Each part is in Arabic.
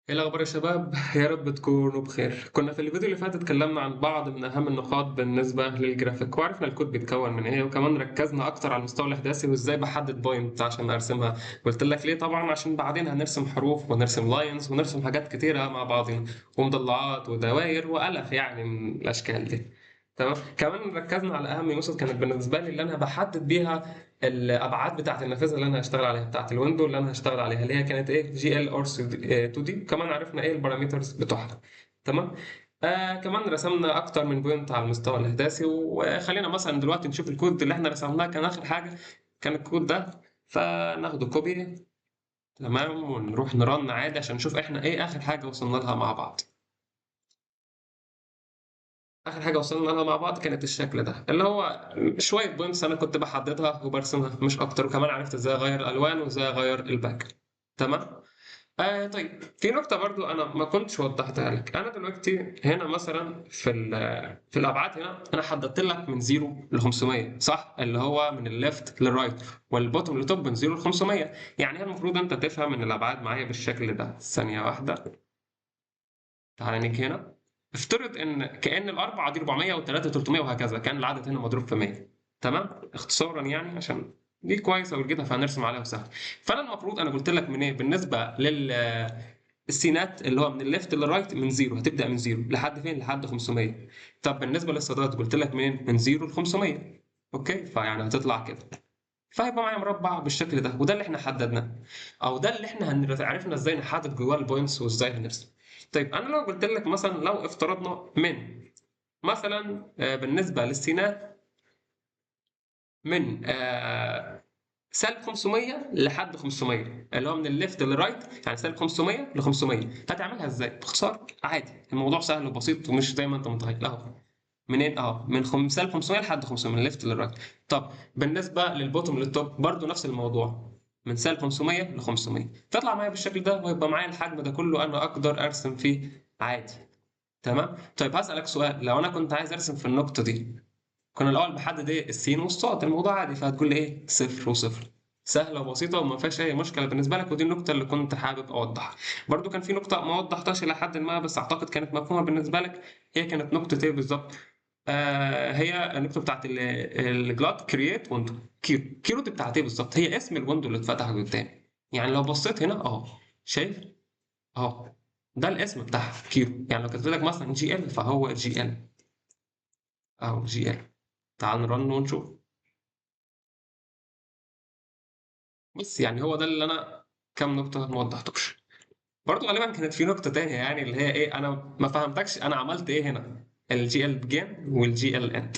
ايه الاخبار يا شباب؟ يا رب تكونوا بخير. كنا في الفيديو اللي فات اتكلمنا عن بعض من اهم النقاط بالنسبه للجرافيك، وعرفنا الكود بيتكون من ايه، وكمان ركزنا اكتر على المستوى الاحداثي وازاي بحدد بوينت عشان ارسمها. قلت لك ليه؟ طبعا عشان بعدين هنرسم حروف ونرسم لاينز ونرسم حاجات كتيره مع بعضنا، ومضلعات ودوائر والف يعني من الاشكال دي. تمام. كمان ركزنا على اهم ميثود كانت بالنسبه لي اللي انا بحدد بيها الابعاد بتاعه النافذه اللي انا هشتغل عليها، بتاعه الويندو اللي انا هشتغل عليها، اللي هي كانت ايه؟ جي ال ار 2 دي. كمان عرفنا ايه البارامترز بتوعها. تمام. كمان رسمنا اكتر من بوينت على المستوى الاحداثي، وخلينا مثلا دلوقتي نشوف الكود اللي احنا رسمناه كان اخر حاجه، كان الكود ده. فناخده كوبي. تمام، ونروح نرن عادي عشان نشوف احنا ايه اخر حاجه وصلنا لها مع بعض. اخر حاجه وصلنا لها مع بعض كانت الشكل ده، اللي هو شويه بوينتس انا كنت بحددها وبرسمها مش اكتر، وكمان عرفت ازاي اغير الالوان وازاي اغير الباك. تمام. طيب، في نقطة برضو أنا ما كنتش وضحتها لك. أنا دلوقتي هنا مثلا في الأبعاد هنا أنا حددت لك من 0 ل 500، صح؟ اللي هو من الليفت للرايت، والبوتوم للتوب من 0 ل 500. يعني المفروض أنت تفهم إن الأبعاد معايا بالشكل ده. ثانية واحدة. تعالى نيجي هنا. افترض ان كأن الاربعه دي 400 والثلاثه 300 وهكذا، كان العدد هنا مضروب في 100. تمام، اختصارا يعني عشان دي كويسه ولقيتها فهنرسم عليها وسهل. فانا المفروض انا قلت لك من ايه بالنسبه السينات اللي هو من الليفت للرايت، من زيرو هتبدا من زيرو لحد فين؟ لحد 500. طب بالنسبه للصادات قلت لك منين؟ من زيرو ل 500. اوكي، فيعني هتطلع كده. فهيبقى معايا مربع بالشكل ده، وده اللي احنا حددناه، او ده اللي احنا عرفنا ازاي نحدد جواه البوينتس وازاي هنرسم. طيب انا لو قلت لك مثلا، لو افترضنا من مثلا بالنسبه للسينات من سالب 500 لحد 500، اللي هو من الليفت للرايت، يعني سالب 500 ل 500، هتعملها ازاي؟ باختصار عادي، الموضوع سهل وبسيط ومش زي ما انت متخيل اهو. منين؟ من سالب 500 لحد 500، من الليفت للرايت. طب بالنسبه للبوتوم للتوب برضو نفس الموضوع، من سالب 500 ل 500. تطلع معايا بالشكل ده، ويبقى معايا الحجم ده كله انا اقدر ارسم فيه عادي. تمام. طيب هسألك سؤال، لو انا كنت عايز ارسم في النقطه دي، كنا الاول بحدد ايه؟ السين والصاد. الموضوع عادي، فهتقول لي ايه؟ صفر وصفر. سهله وبسيطه وما فيهاش اي مشكله بالنسبه لك، ودي النقطه اللي كنت حابب اوضحها. برضو كان في نقطه ما وضحتهاش الى حد ما، بس اعتقد كانت مفهومه بالنسبه لك. هي كانت نقطه ايه بالظبط؟ هي النقطه بتاعت الجلاد كرييت ويندو. كيرو دي بتاعت ايه بالظبط؟ هي اسم الويندو اللي اتفتح قدامي. يعني لو بصيت هنا اهو، شايف اهو؟ ده الاسم بتاعها كيرو. يعني لو كتبت لك مثلا جي ال، فهو جي ال اهو، جي ال. تعال نرن ونشوف. بس يعني هو ده اللي انا كام نقطة ما وضحتوش. برضه غالبا كانت في نقطة تانية، يعني اللي هي ايه؟ انا ما فهمتكش انا عملت ايه هنا. الجي ال بجين والجي ال اند.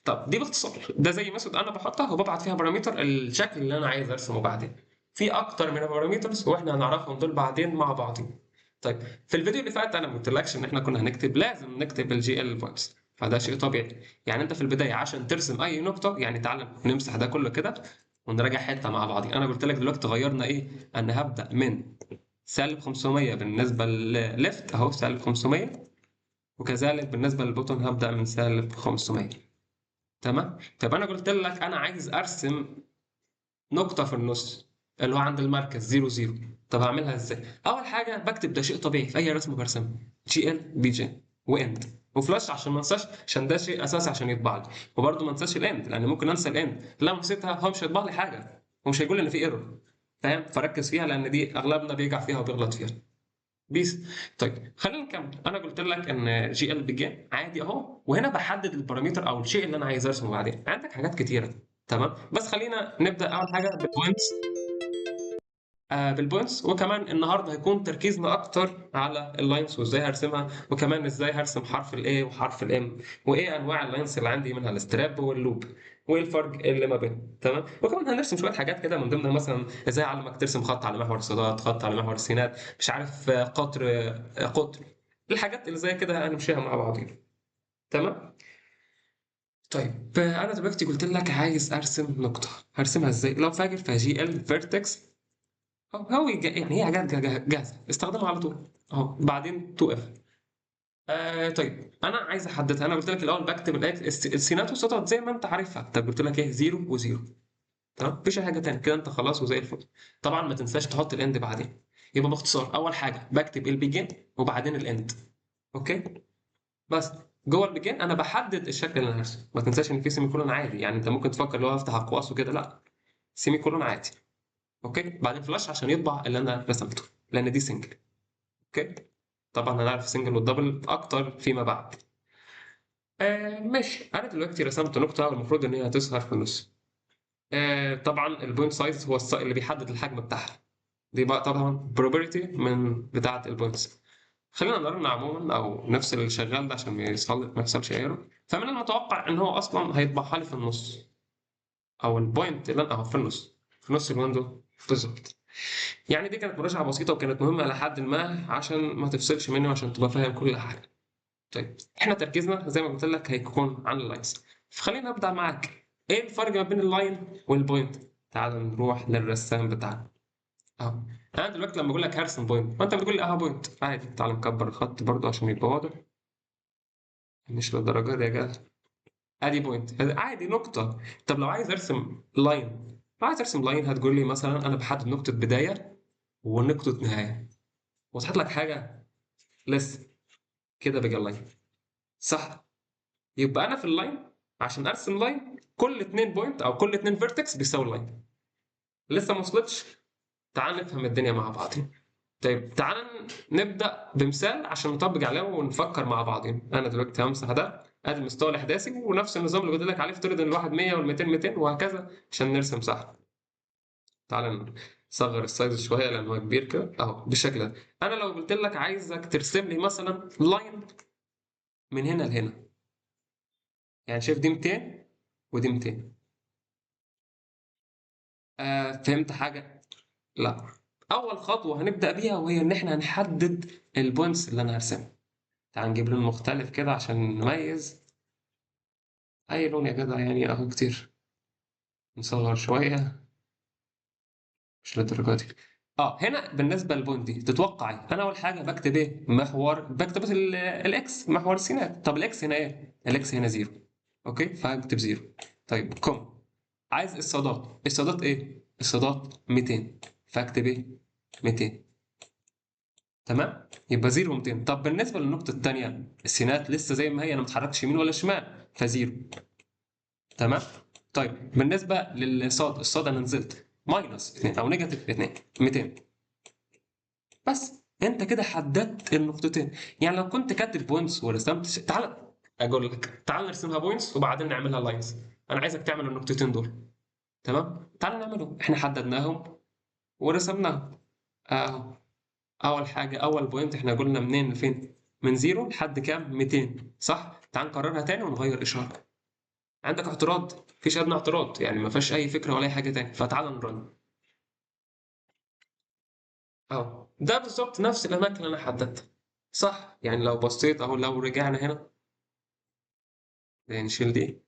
طب دي باختصار ده زي ميثود انا بحطها وببعت فيها بارامتر الشكل اللي انا عايز ارسمه بعدين. في اكتر من بارامترز واحنا هنعرفهم دول بعدين مع بعضين. طيب، في الفيديو اللي فات انا ما قلتلكش ان احنا كنا هنكتب، لازم نكتب الجي ال فايبس، فده شيء طبيعي. يعني انت في البدايه عشان ترسم اي نقطه، يعني تعال نمسح ده كله كده ونراجع حته مع بعض. انا قلت لك دلوقتي غيرنا ايه؟ انا هبدا من سالب 500 بالنسبه لليفت اهو، سالب 500. وكذلك بالنسبه للبوتون هبدا من سالب 500. تمام. طب انا قلت لك انا عايز ارسم نقطه في النص، اللي هو عند المركز 0 0. طب هعملها ازاي؟ اول حاجه بكتب، ده شيء طبيعي في اي رسم برسمه، جي ال بي جي واند وفلاش، عشان ما انساش، عشان ده شيء اساسي عشان يطبع لي. وبرده ما انساش الاند، لان ممكن انسى الاند، لو نسيتها هو مش هيطبع لي حاجه، ومش هيقول لي ان في ايرور. فاهم؟ فركز فيها لان دي اغلبنا بيقع فيها وبيغلط فيها. بيس. طيب خلينا نكمل. انا قلت لك ان جي ال بيجين عادي اهو، وهنا بحدد البارامتر او الشيء اللي انا عايز ارسمه بعدين. عندك حاجات كتيره. تمام، بس خلينا نبدا اول حاجه بالبوينتس. بالبوينتس، وكمان النهارده هيكون تركيزنا اكتر على اللاينز وازاي هرسمها، وكمان ازاي هرسم حرف الاي وحرف الام، وايه انواع اللاينز اللي عندي، منها الستراب واللوب، وايه الفرق اللي ما بينهم. تمام. وكمان هنرسم شويه حاجات كده، من ضمنها مثلا ازاي اعلمك ترسم خط على محور الصادات، خط على محور السينات، مش عارف قطر، قطر. الحاجات اللي زي كده هنمشيها مع بعضين. تمام. طيب انا دلوقتي قلت لك عايز ارسم نقطه، هرسمها ازاي؟ لو فاكر فجي ال فيرتكس. يعني هي حاجات جاهزه استخدمها على طول اهو، بعدين توقف. طيب انا عايز احددها. انا قلت لك الاول بكتب السينات والسطات زي ما انت عارفها. طب قلت لك ايه؟ زيرو وزيرو. تمام، مفيش أي حاجه تانية كده، انت خلاص وزي الفل. طبعا ما تنساش تحط الاند بعدين. يبقى باختصار اول حاجه بكتب البيجن وبعدين الاند. اوكي. بس جوه البيجن انا بحدد الشكل اللي انا هرسمه. ما تنساش ان في سيمي كولون عادي، يعني انت ممكن تفكر لو افتح اقواس وكده، لا، سيمي كولون عادي. اوكي. بعدين فلاش عشان يطبع اللي انا رسمته، لان دي سنجل. اوكي. طبعا هنعرف السنجل والدبل اكتر فيما بعد. ماشي، انا دلوقتي رسمت نقطه والمفروض ان هي هتظهر في النص. طبعا البوينت سايز هو اللي بيحدد الحجم بتاعها. دي بقى طبعا probability من بتاعه البوينتس. خلينا نقارن عموما او نفس اللي شغال ده عشان ما يحصلش ايرور. فمن المتوقع ان هو اصلا هيطبعها لي في النص، او البوينت اللي انا اهو في النص، في نص الويندو بالظبط. يعني دي كانت مراجعه بسيطه وكانت مهمه لحد ما عشان ما تفصلش مني وعشان تبقى فاهم كل حاجه. طيب احنا تركيزنا زي ما قلت لك هيكون عن اللاينز، فخلينا ابدا معاك. ايه الفرق ما بين اللاين والبوينت؟ تعال نروح للرسام بتاعنا اهو. انا دلوقتي لما اقول لك هرسم بوينت وانت بتقول لي اه بوينت عادي، تعال نكبر الخط برضه عشان يبقى واضح. مش للدرجه دي يا جدع. ادي بوينت عادي نقطه. طب لو عايز ارسم لاين، لو عايز ارسم لاين هتقول لي مثلا انا بحدد نقطه بدايه ونقطه نهايه، وتحط لك حاجه لسه كده بقى لاين، صح؟ يبقى انا في اللاين عشان ارسم لاين كل اتنين بوينت او كل اتنين فيرتكس بيساوي لاين. لسه ما وصلتش؟ تعال نفهم الدنيا مع بعض. طيب تعال نبدا بمثال عشان نطبق عليه ونفكر مع بعض. انا دلوقتي همسح ده، ادي المستوى الاحداثي ونفس النظام اللي قلت لك عليه، افترض ان الواحد 100 وال200 200 وهكذا عشان نرسم صح. تعال نصغر السايز شويه لان هو كبير كده اهو بالشكل ده. انا لو قلت لك عايزك ترسم لي مثلا لاين من هنا لهنا، يعني شايف دي 200 ودي 200. فهمت حاجه؟ لا. اول خطوه هنبدا بيها وهي ان احنا هنحدد البوينتس اللي انا هرسمها. تعال نجيب لون مختلف كده عشان نميز. اي لون يا جدع يعني اهو كتير. نصغر شويه، مش للدرجه دي. هنا بالنسبه للبوينت دي تتوقع إيه؟ انا اول حاجه بكتب ايه؟ محور، بكتب الاكس محور السينات. طب الاكس هنا ايه؟ الاكس هنا زيرو. اوكي، فهكتب زيرو. طيب كوم. عايز الصادات، الصادات ايه؟ الصادات 200، فاكتب ايه؟ 200. تمام. يبقى زيرو و200. طب بالنسبه للنقطه الثانيه السينات لسه زي ما هي، انا ما اتحركتش يمين ولا شمال، فزيرو. تمام. طيب بالنسبه للصاد، الصاد انا نزلت ماينس 2 او نيجاتيف 2، 200. بس انت كده حددت النقطتين. يعني لو كنت كاتب بوينتس ورسمت تعال اقول لك تعال نرسمها بوينتس وبعدين نعملها لاينز. انا عايزك تعمل النقطتين دول. تمام، تعال نعملهم. احنا حددناهم ورسمناهم. اهو. اول حاجه اول بوينت احنا قلنا منين لفين؟ من زيرو لحد كام؟ 200، صح؟ تعال نكررها تاني ونغير اشاره. عندك اعتراض؟ مفيش ادنى اعتراض، يعني ما فيهاش اي فكره ولا اي حاجه تاني، فتعال نرن. اهو ده بالظبط نفس الاماكن اللي انا حددتها، صح؟ يعني لو بصيت اهو، لو رجعنا هنا نشيل دي،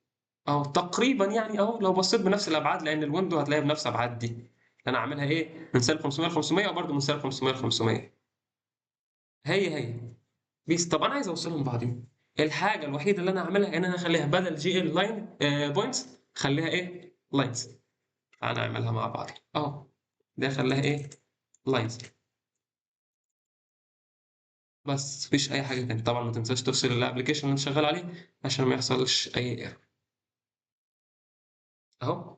اهو تقريبا يعني اهو لو بصيت بنفس الابعاد، لان الويندو هتلاقيها بنفس ابعاد دي. انا عاملها ايه؟ من سالب 500 ل 500 وبرده من سالب 500 ل 500. هي بيس. طب انا عايز اوصلهم بعضين. الحاجه الوحيده اللي انا هعملها ان انا اخليها بدل جي ال لاين بوينتس، خليها ايه؟ لاينز. انا اعملها مع بعض اهو. ده خليها ايه؟ لاينز. بس مفيش اي حاجه تانية. طبعا ما تنساش تفصل الابلكيشن اللي انت شغال عليه عشان ما يحصلش اي ايرور. اهو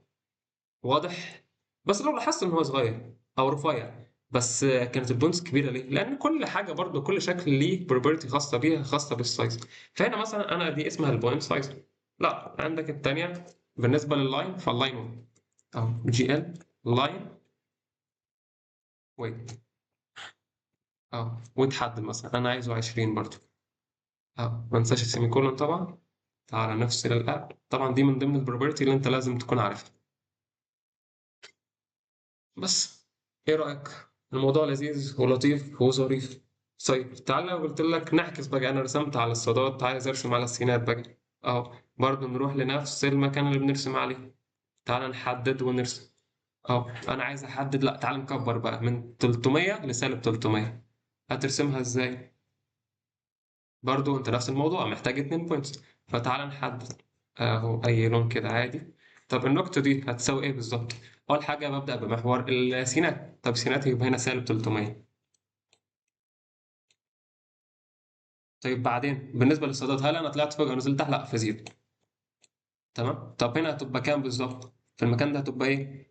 واضح. بس لو لاحظت ان هو صغير او رفيع، بس كانت البونز كبيره ليه؟ لان كل حاجه برضو كل شكل ليه بروبرتي خاصه بيها، خاصه بالسايز. فهنا مثلا انا دي اسمها البوينت سايز. لا، عندك الثانيه بالنسبه لللاين، فاللاين اهو جي ال لاين ويت وتحدد مثلا انا عايزه 20 برضو. ما انساش السيمي كولون طبعا. تعالى نفصل الاب. طبعا دي من ضمن البروبرتي اللي انت لازم تكون عارفها. بس ايه رأيك؟ الموضوع لذيذ ولطيف وظريف. طيب تعالى لو قلت لك نعكس بقى، انا رسمت على الصادات، عايز ارسم على السينات بقى. اهو برضه نروح لنفس المكان اللي بنرسم عليه. تعالى نحدد ونرسم. انا عايز احدد، لا تعالى نكبر بقى من 300 لسالب 300. هترسمها ازاي؟ برضه انت نفس الموضوع محتاج 2 بوينتس. فتعالى نحدد اهو اي لون كده عادي. طب النقطة دي هتساوي ايه بالظبط؟ أول حاجة ببدأ بمحور السينات. طب السينات يبقى هنا سالب 300. طيب بعدين بالنسبه للصادات، هل انا طلعت فوق او نزلت تحت؟ لا، في زيرو. تمام. طب هنا هتبقى كام بالظبط؟ في المكان ده هتبقى ايه؟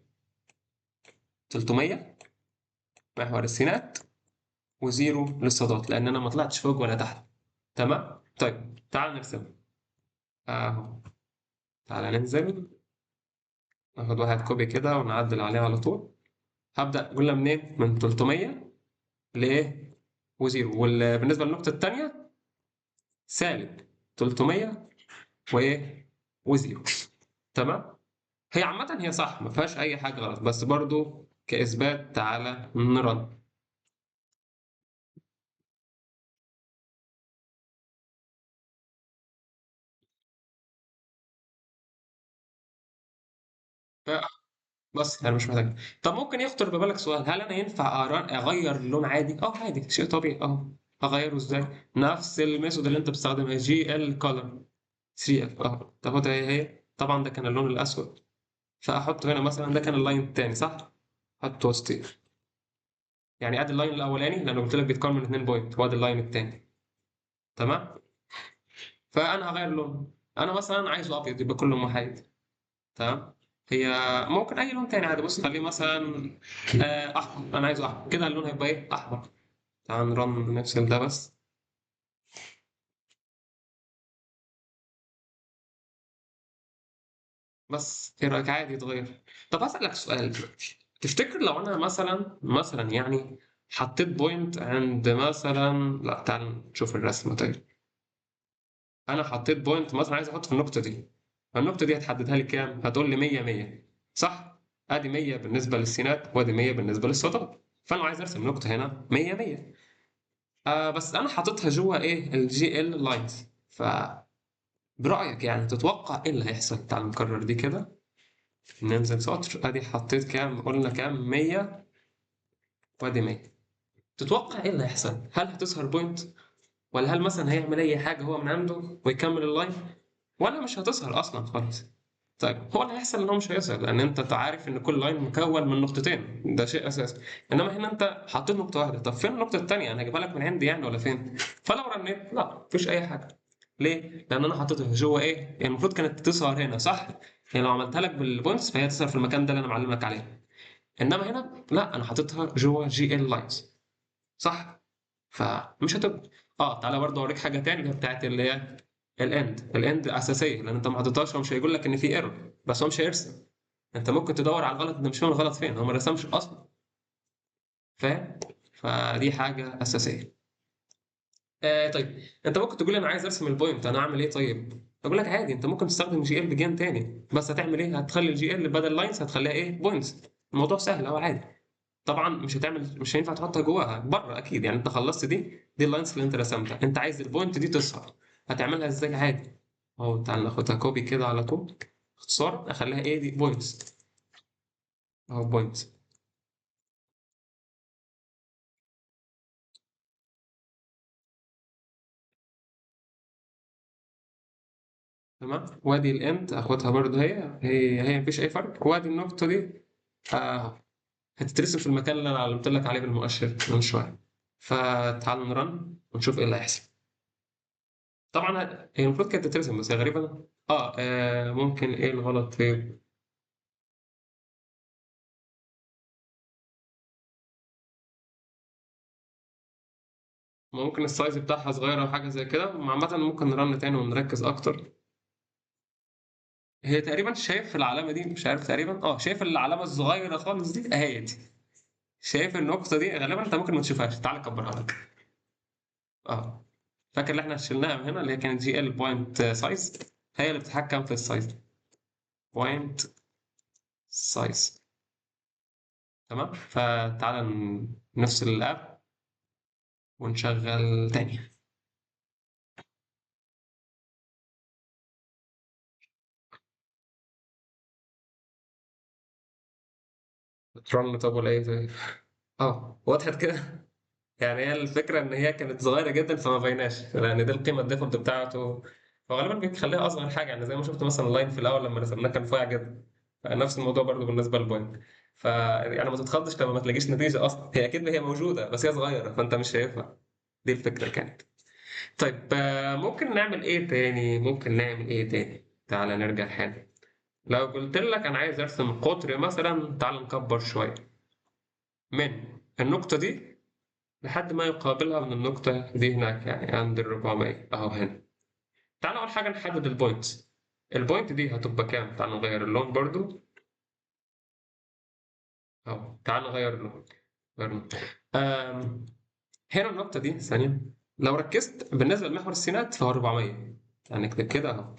300 محور السينات، وزيرو للصادات، لان انا ما طلعتش فوق ولا تحت. تمام. طيب تعال نرسم اهو. تعال ننزل، ناخد واحد كوبي كده ونعدل عليه على طول. هبدأ قلنا منين؟ من 300 لايه؟ وزيرو. وبالنسبة للنقطة التانية سالب 300 وايه؟ وزيرو. تمام. هي عامة هي صح، ما فيهاش أي حاجة غلط، بس برضو كإثبات تعالى نرن. بس انا مش محتاج. طب ممكن يخطر ببالك سؤال، هل انا ينفع اغير اللون عادي؟ اه عادي، شيء طبيعي اهو. اغيره ازاي؟ نفس الميثود اللي انت بتستخدمها، جي ال كولر 3 اف اهو. تاخدها هي طبعا ده كان اللون الاسود، فاحطه هنا مثلا، ده كان اللاين التاني صح؟ احط وسطي، يعني ادي اللاين الاولاني لانه قلت لك بيتكون من 2 بوينت، وادي اللاين التاني. تمام. فانا هغير اللون، انا مثلا عايزه ابيض يبقى كله محايد. تمام. هي ممكن اي لون تاني عادي، بص خليه مثلا احمر، انا عايزه احمر كده، اللون هيبقى ايه؟ احمر. تعال نرن نفصل ده بس. بس ايه رايك؟ عادي يتغير. طب اسالك سؤال دلوقتي، تفتكر لو انا مثلا يعني حطيت بوينت عند مثلا، لا تعال نشوف الرسمه طيب. انا حطيت بوينت مثلا، عايز احط في النقطه دي، النقطه دي هتحددها لي كام؟ هتقول لي 100 100 صح؟ ادي 100 بالنسبه للسينات، وادي 100 بالنسبه للصادات. فانا لو عايز ارسم نقطه هنا 100 100. بس انا حاططها جوه ايه؟ الجي ال لاينز. برأيك يعني تتوقع ايه اللي هيحصل؟ تعال نكرر دي كده، ننزل سطر، ادي حطيت كام؟ قلنا كام؟ 100 وادي 100. تتوقع ايه اللي هيحصل؟ هل هتظهر بوينت؟ ولا هل مثلا هيعمل اي حاجة هو من عنده ويكمل اللاين؟ ولا مش هتظهر اصلا خالص؟ طيب هو اللي هيحصل ان هو مش هيظهر، لان انت عارف ان كل لاين مكون من نقطتين، ده شيء اساسي. انما هنا انت حطيت نقطة واحدة، طب فين النقطة التانية؟ انا هجيبها لك من عندي يعني ولا فين؟ فلو رنيت لا، مفيش اي حاجة. ليه؟ لأن أنا حطيتها جوه إيه؟ يعني المفروض كانت تظهر هنا صح؟ يعني لو عملتها لك بالبوينتس فهي تظهر في المكان ده اللي أنا معلم لك عليه. إنما هنا لا، أنا حاططها جوه جي ال لاينز صح؟ فمش هتبقى. تعالى برضه أوريك حاجة تاني اللي هي بتاعت اللي هي الاند أساسية، لأن أنت ما حطيتهاش، هو مش هيقول لك إن في ايرور، بس هو مش هيرسم. أنت ممكن تدور على الغلط، أنت مش فاهم الغلط فين، هو ما رسمش أصلا. فاهم؟ فدي حاجة أساسية. طيب انت ممكن تقول لي انا عايز ارسم البوينت، انا اعمل ايه طيب؟ اقول لك عادي، انت ممكن تستخدم جي ال بجين تاني، بس هتعمل ايه؟ هتخلي الجي ال بدل لاينز هتخليها ايه؟ بوينتس. الموضوع سهل اهو عادي. طبعا مش هينفع تحطها جواها بره اكيد، يعني انت خلصت دي اللاينز اللي انت رسمتها، انت عايز البوينت دي تظهر. هتعملها ازاي؟ عادي اهو، تعال ناخدها كوبي كده على طول، اختصار اخليها ايه؟ دي بوينتس اهو، بوينتس. تمام. وادي الاند اخدها برضه، هي مفيش اي فرق، وادي النقطه دي هتترسم في المكان اللي انا علمت لك عليه بالمؤشر من شويه. فتعال نرن ونشوف ايه اللي هيحصل. طبعا هي المفروض كانت تترسم، بس هي غريبه. ممكن ايه الغلط فيه؟ ممكن السايز بتاعها صغير او حاجه زي كده. عامه ممكن نرن تاني ونركز اكتر. هي تقريبا شايف العلامه دي؟ مش عارف، تقريبا شايف العلامه الصغيره خالص دي اهي دي. شايف النقطه دي؟ غالبا انت ممكن ما تشوفهاش، تعال اكبرها لك. اه فاكر اللي احنا شلناها من هنا، اللي هي كانت جي ال بوينت سايز، هي اللي بتتحكم في السايز. بوينت سايز. تمام. فتعالى نفصل الاب ونشغل تاني. ترن طب ولا ايه طيب؟ وضحت كده. يعني هي الفكره ان هي كانت صغيره جدا فما بيناش، لان دي القيمه الديفولت بتاعته. فغالبا بيخليها اصغر حاجه، يعني زي ما شفت مثلا اللاين في الاول لما رسمناه كان رفيع جدا. نفس الموضوع برضو بالنسبه للبوينت. يعني ما تتخضش لما ما تلاقيش نتيجه اصلا، هي اكيد هي موجوده بس هي صغيره فانت مش شايفها. دي الفكره كانت. طيب ممكن نعمل ايه تاني؟ تعالى نرجع حاجة. لو قلت لك انا عايز ارسم قطر مثلا، تعال نكبر شوية من النقطة دي لحد ما يقابلها من النقطة دي هناك، يعني عند ال 400 اهو هنا. تعال اول حاجة نحدد البوينت. البوينت دي هتبقى كام؟ تعال نغير اللون برضو اهو. تعال نغير اللون. غير اللون. هنا النقطة دي ثانية، لو ركزت بالنسبة لمحور السينات فهو 400. يعني اكتب كده اهو.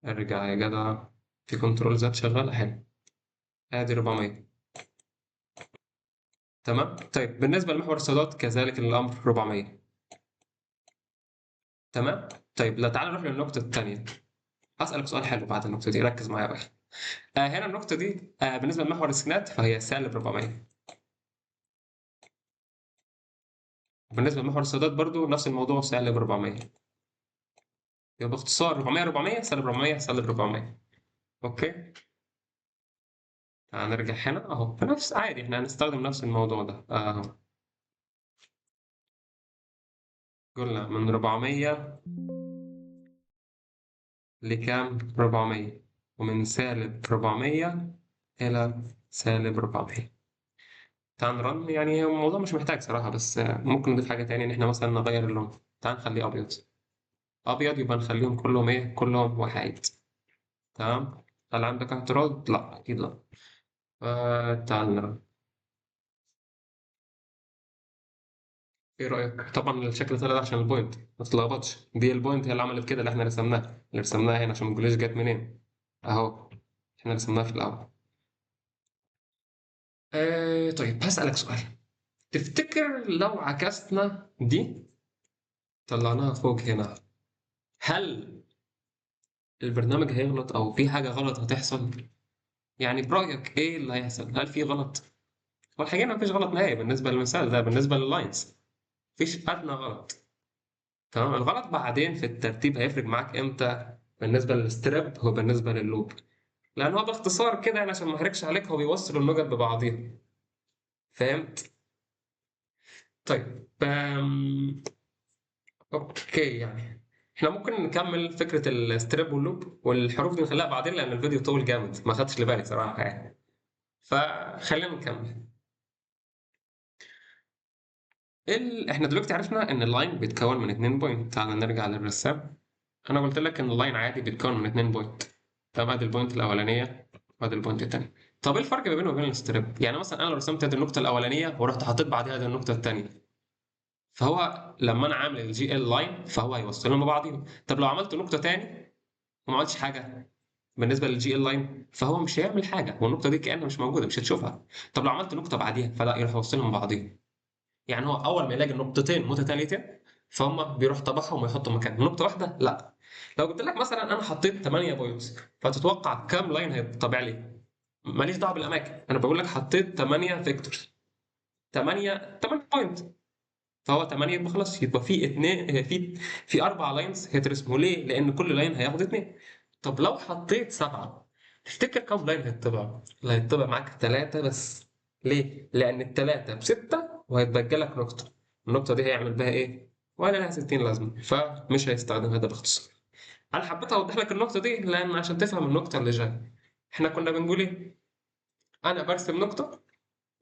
ارجع يا جدع، في كنترول زد شغال حلو. ادي 400. تمام. طيب بالنسبة لمحور السادات كذلك الأمر 400. تمام. طيب لا، تعال نروح للنقطة الثانية. أسألك سؤال حلو بعد النقطة دي، ركز معايا بقى. هنا النقطة دي بالنسبة لمحور السينات فهي سالب 400. بالنسبة لمحور السادات برضو نفس الموضوع، سالب 400. يبقى باختصار 400 400 سالب 400 سالب 400. أوكي. هنرجع هنا أهو، فنفس عادي إحنا هنستخدم نفس الموضوع ده أهو. قلنا من 400 لكام؟ 400. ومن سالب 400 إلى سالب 400. تعال نرن. يعني هو الموضوع مش محتاج صراحة، بس ممكن نضيف حاجة تانية، إن إحنا مثلا نغير اللون. تعال نخليه أبيض. أبيض يبقى نخليهم كلهم إيه؟ كلهم وحيد. تمام. هل عندك اعتراض؟ لا أكيد لا. تعال نرن. إيه رأيك؟ طبعا الشكل طلع ده عشان البوينت، ما تتلخبطش. دي البوينت هي اللي عملت كده، اللي إحنا رسمناها، اللي رسمناها هنا عشان ما تقوليش جت منين. أهو. إحنا رسمناها في الأول. طيب هسألك سؤال. تفتكر لو عكسنا دي، طلعناها فوق هنا، هل البرنامج هيغلط او في حاجه غلط هتحصل؟ يعني برايك ايه اللي هيحصل؟ هل في غلط؟ هو الحقيقه مفيش غلط نهائي بالنسبه للمثال ده، بالنسبه لللاينز مفيش ادنى غلط. تمام. الغلط بعدين في الترتيب هيفرق معاك امتى؟ بالنسبه للستريب وبالنسبه لللوب. لان هو باختصار كده، يعني عشان ما احرجش عليك، هو بيوصل النقط ببعضيها. فهمت؟ طيب اوكي. يعني احنا ممكن نكمل فكره الستريب واللوب والحروف دي، نخليها بعدين لان الفيديو طول جامد، ما خدتش لي بالي صراحه يعني. فخلينا نكمل. احنا دلوقتي عرفنا ان اللاين بيتكون من 2 بوينت. تعالى نرجع للرسام. انا قلت لك ان اللاين عادي بيتكون من 2 بوينت. طب ادي البوينت الاولانيه وادي البوينت الثانيه. طب ايه الفرق ما بينه وبين الستريب؟ يعني مثلا انا لو رسمت ادي النقطه الاولانيه ورحت حاطط بعدها ادي النقطه الثانيه، فهو لما انا عامل الجي ال لاين فهو هيوصلهم ببعضهم. طب لو عملت نقطه ثاني وما عملتش حاجه بالنسبه للجي ال لاين، فهو مش هيعمل حاجه، والنقطه دي كانها مش موجوده، مش هتشوفها. طب لو عملت نقطه بعديها فلا، يروح يوصلهم ببعضهم. يعني هو اول ما يلاقي النقطتين متتاليتين فهم بيروح طبعهم ويحطوا مكان نقطه واحده. لا، لو قلت لك مثلا انا حطيت 8 بوينتس، فتتوقع كام لاين هيطبع لي؟ ماليش دعوه بالاماكن، انا بقول لك حطيت 8 فيكتورز. 8 بوينت، فهو 8 يبقى خلاص، يبقى في اثنين، في 4 لاينز هيترسموا. ليه؟ لان كل لاين هياخد 2. طب لو حطيت 7، تفتكر كام لاين هيطبع؟ اللي هيطبع معاك 3 بس. ليه؟ لان الثلاثه ب6 وهيتبقى لك نقطه. النقطه دي هيعمل بها ايه؟ ولا لها 60 لازمه، فمش هيستخدمها. ده باختصار. انا حبيت اوضح لك النقطه دي لان عشان تفهم النقطه اللي جايه. احنا كنا بنقول ايه؟ انا برسم نقطه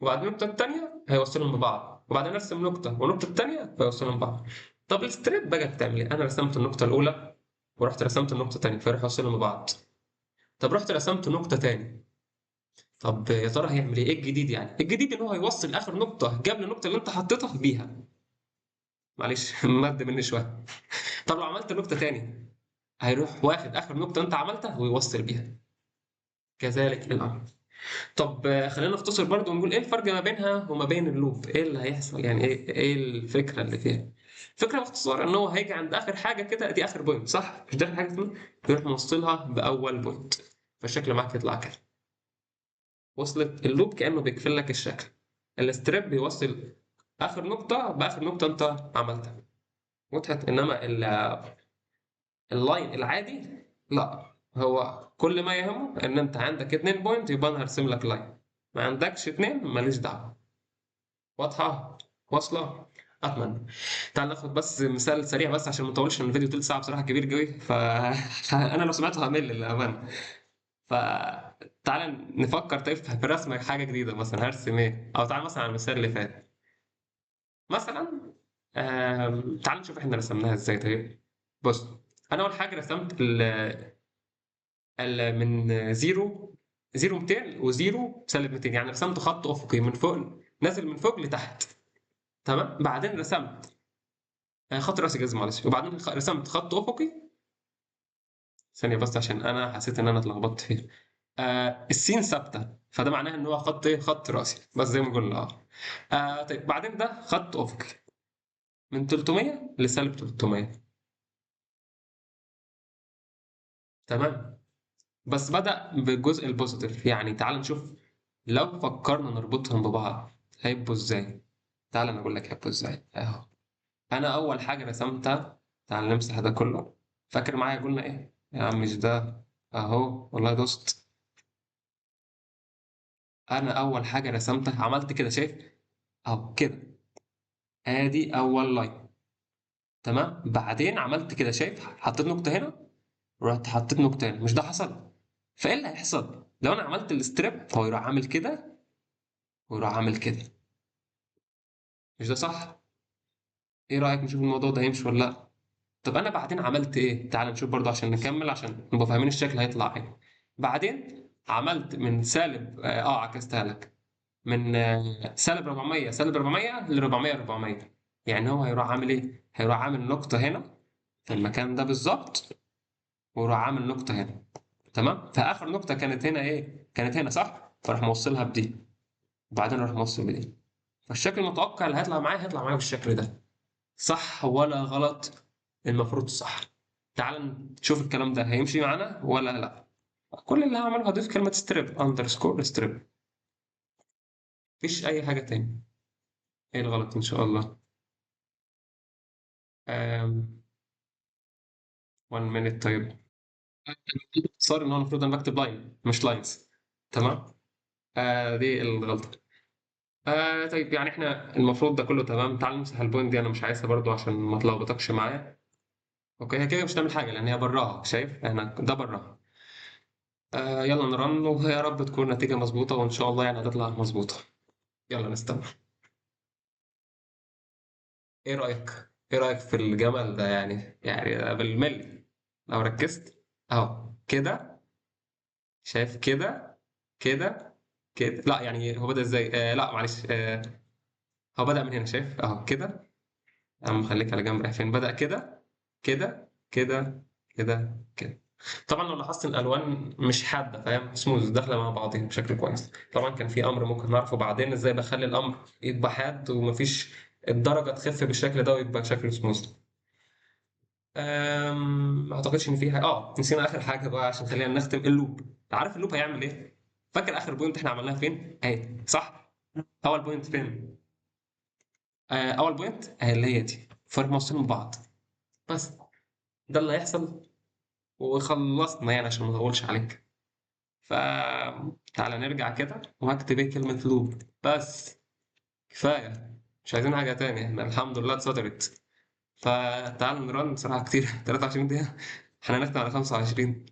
وبعد النقطة التانية هيوصلهم ببعض، وبعدين ارسم نقطة والنقطة التانية فيوصلهم ببعض. طب الستريب بقى بتعمل ايه؟ انا رسمت النقطة الأولى ورحت رسمت النقطة التانية فيروح يوصلهم ببعض. طب رحت رسمت نقطة تاني، طب يا ترى هيعمل ايه؟ ايه الجديد يعني؟ الجديد ان هو هيوصل اخر نقطة قبل النقطة اللي انت حطيتها بيها. معلش مد مني شوية. طب لو عملت نقطة تاني، هيروح واخد اخر نقطة انت عملتها ويوصل بيها. كذلك الامر. طب خلينا نختصر برضو ونقول ايه الفرق ما بينها وما بين اللوب. ايه اللي هيحصل يعني؟ ايه الفكره اللي فيها؟ الفكره باختصار ان هو هيجي عند اخر حاجه كده، دي اخر بوينت صح؟ مش ده اخر حاجه اسمها؟ يروح موصلها باول بوينت، فالشكل معاك يطلع كده. وصلت؟ اللوب كانه بيقفل لك الشكل. الستريب بيوصل اخر نقطه باخر نقطه انت عملتها. وضحت؟ انما اللاين العادي لا، هو كل ما يهمه ان انت عندك 2 بوينت يبقى انا هرسم لك لاين. ما عندكش 2 ماليش دعوه. واضحه؟ واصله؟ اتمنى. تعال ناخد بس مثال سريع بس عشان ما نطولش، إن الفيديو تلت ساعه بصراحه كبير قوي، فانا لو سمعته همل للامانه. فتعال نفكر طيب في رسم حاجه جديده، مثلا هرسم ايه، او تعال مثلا على المثال اللي فات مثلا. تعال نشوف احنا رسمناها ازاي. طيب بص، انا اول حاجه رسمت من زيرو، 200 وزيرو سالب 200، يعني رسمت خط افقي من فوق، نازل من فوق لتحت. تمام. بعدين رسمت خط راسي جزم معلش، وبعدين رسمت خط افقي. ثانيه بس عشان انا حسيت ان انا اتلخبطت فيه. السين ثابته، فده معناه ان هو خط ايه، خط راسي بس زي ما قلنا. طيب بعدين ده خط افقي من 300 لسالب 300. تمام. بس بدأ بالجزء البوزيتيف، يعني تعال نشوف لو فكرنا نربطهم ببعض هيبقوا ازاي. تعال انا اقول لك هيبقوا ازاي اهو. انا اول حاجه رسمتها، تعال نمسح ده كله. فاكر معايا قلنا ايه يا عم؟ مش ده اهو، والله دوست. انا اول حاجه رسمتها عملت كده، شايف؟ اهو كده. ادي اول لاين. تمام. بعدين عملت كده، شايف؟ حطيت نقطه هنا، ورحت حطيت نقطه هنا. مش ده حصل؟ فايه اللي هيحصل لو انا عملت الستريب؟ هو يروح عامل كده ويروح عامل كده. مش ده صح؟ ايه رايك نشوف الموضوع ده هيمشي ولا لا؟ طب انا بعدين عملت ايه؟ تعال نشوف برضو عشان نكمل، عشان نبقى فاهمين الشكل هيطلع ايه. بعدين عملت من سالب عكستها لك، من سالب 400 ل 400 400. يعني هو هيروح عامل ايه؟ هيروح عامل نقطة هنا في المكان ده بالظبط، ويروح عامل نقطة هنا. تمام. فآخر نقطة كانت هنا ايه؟ كانت هنا صح؟ فراح موصلها بدي، وبعدين راح موصل بدي. فالشكل المتوقع اللي هيطلع معايا بالشكل ده. صح ولا غلط؟ المفروض صح. تعال نشوف الكلام ده هيمشي معانا ولا لا. كل اللي هعمله هضيف كلمة ستريب، اندرسكور ستريب. مفيش أي حاجة تاني. ايه الغلط إن شاء الله؟ 1 minute طيب. صار إن هو المفروض أنا بكتب لاين مش لاينز. تمام. دي الغلطة. طيب يعني احنا المفروض ده كله تمام. تعال نمسح البوينت دي، أنا مش عايزها برضو عشان ما تلخبطكش معايا. اوكي، هي كده مش هتعمل حاجة لأن هي براها، شايف؟ احنا ده براها. يلا نرن، ويا رب تكون النتيجة مظبوطة، وإن شاء الله يعني هتطلع مظبوطة. يلا نستنى. إيه رأيك؟ إيه رأيك في الجمل ده؟ يعني بالملي لو ركزت أهو كده. شايف كده؟ كده؟ كده؟ لا يعني هو بدأ إزاي؟ لا معلش. هو بدأ من هنا، شايف؟ أهو كده. يا عم خليك على جنب، رايح فين؟ بدأ كده كده كده كده كده. طبعا لو لاحظت ان الالوان مش حاده، فاهم؟ سموز داخله مع بعضها بشكل كويس. طبعا كان في امر ممكن نعرفه بعدين، ازاي بخلي الامر يبقى حاد ومفيش الدرجه تخف بالشكل ده ويبقى شكله سموز. ما اعتقدش ان فيها نسينا اخر حاجه بقى عشان خلينا نختم. اللوب. عارف اللوب هيعمل ايه؟ فاكر اخر بوينت احنا عملناها فين؟ اهي صح. اول بوينت فين؟ اول بوينت اهي اللي هي دي، فرق موصلين ببعض بس. ده اللي هيحصل وخلصنا يعني عشان ما اطولش عليك. فتعالى نرجع كده وهكتب ايه؟ كلمة لوب بس. كفاية. مش عايزين حاجة تانية، احنا الحمد لله اتسطرت. فتعال نرن بسرعة كتير. 23 دقيقة. احنا هنختم على 25.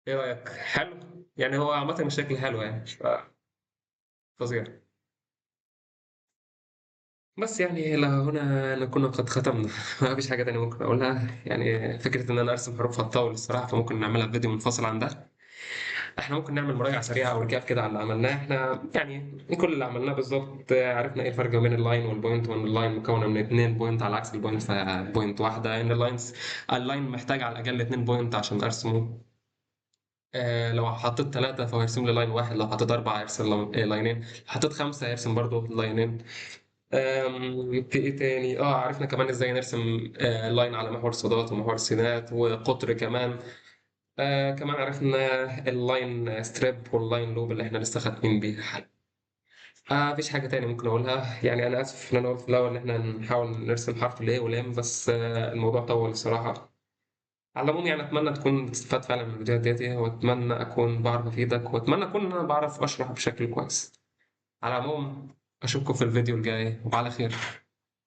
ايه رأيك؟ حلو؟ يعني هو عامة الشكل حلو يعني. فظيع. بس يعني هنا نكون قد ختمنا. ما فيش حاجة تانية ممكن أقولها. يعني فكرة إن أنا أرسم حروف هتطول الصراحة، فممكن نعملها في فيديو منفصل عن ده. احنا ممكن نعمل مراجعة سريعة او ركاب كده على اللي عملناه احنا، يعني كل اللي عملناه بالظبط. عرفنا ايه الفرق بين اللاين والبوينت، وان اللاين مكونة من اتنين بوينت على عكس البوينت فبوينت واحدة. ان اللاين محتاج على الاقل اتنين بوينت عشان ارسمه. لو حطيت ثلاثة فهو يرسم لي لاين واحد، لو حطيت أربعة يرسم لاينين، لو حطيت خمسة يرسم برضه لاينين. في ايه تاني؟ عرفنا كمان ازاي نرسم لاين على محور صادات ومحور سينات وقطر كمان. كمان عرفنا اللاين ستريب واللاين لوب اللي احنا لسه خاتمين بيها حل. مفيش حاجة تاني ممكن أقولها. يعني أنا آسف إن أنا قلت في الأول إن إحنا نحاول نرسم حرف الإيه والإم، بس الموضوع طول الصراحة. على العموم يعني أتمنى تكون بتستفاد فعلا من الفيديوهات ديت، وأتمنى أكون بعرف أفيدك، وأتمنى أكون أنا بعرف أشرح بشكل كويس. على العموم اشوفكم في الفيديو الجاي وعلى خير.